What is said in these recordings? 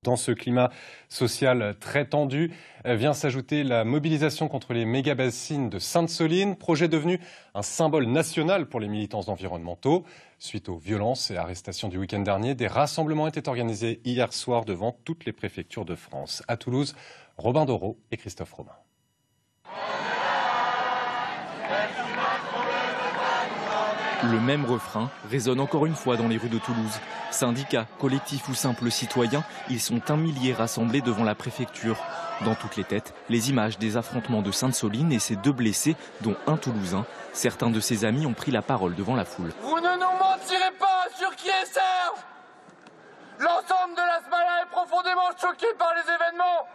Dans ce climat social très tendu, vient s'ajouter la mobilisation contre les méga-bassines de Sainte-Soline, projet devenu un symbole national pour les militants environnementaux. Suite aux violences et arrestations du week-end dernier, des rassemblements étaient organisés hier soir devant toutes les préfectures de France. À Toulouse, Robin Doreau et Christophe Romain. Le même refrain résonne encore une fois dans les rues de Toulouse. Syndicats, collectifs ou simples citoyens, ils sont un millier rassemblés devant la préfecture. Dans toutes les têtes, les images des affrontements de Sainte-Soline et ses 2 blessés, dont un Toulousain. Certains de ses amis ont pris la parole devant la foule. Vous ne nous mentirez pas sur qui est Serge. L'ensemble de la Smala est profondément choqué par les événements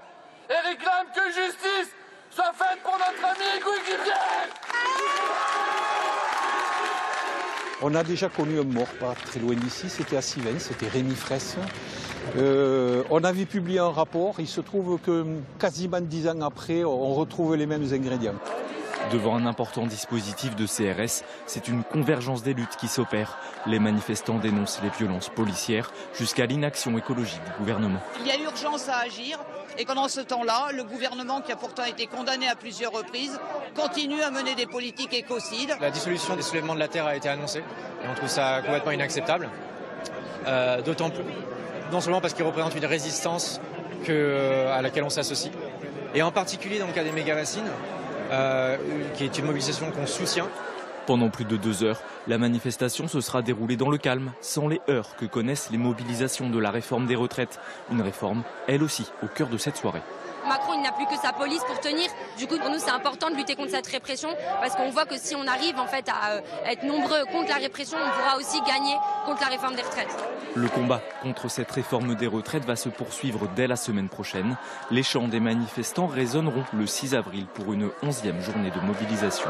et réclame que justice soit faite pour notre ami et coéquipier. On a déjà connu un mort pas très loin d'ici, c'était à Sivens, c'était Rémi Fraisse. On avait publié un rapport, il se trouve que quasiment 10 ans après, on retrouve les mêmes ingrédients. Devant un important dispositif de CRS, c'est une convergence des luttes qui s'opère. Les manifestants dénoncent les violences policières jusqu'à l'inaction écologique du gouvernement. Il y a urgence à agir et pendant ce temps-là, le gouvernement, qui a pourtant été condamné à plusieurs reprises, continue à mener des politiques écocides. La dissolution des soulèvements de la terre a été annoncée et on trouve ça complètement inacceptable. D'autant plus, non seulement parce qu'il représente une résistance à laquelle on s'associe, et en particulier dans le cas des méga-bassines, qui est une mobilisation qu'on soutient. Pendant plus de 2 heures, la manifestation se sera déroulée dans le calme, sans les heurts que connaissent les mobilisations de la réforme des retraites. Une réforme, elle aussi, au cœur de cette soirée. Macron, il n'a plus que sa police pour tenir. Du coup, pour nous, c'est important de lutter contre cette répression parce qu'on voit que si on arrive en fait à être nombreux contre la répression, on pourra aussi gagner contre la réforme des retraites. Le combat contre cette réforme des retraites va se poursuivre dès la semaine prochaine. Les chants des manifestants résonneront le 6 avril pour une 11e journée de mobilisation.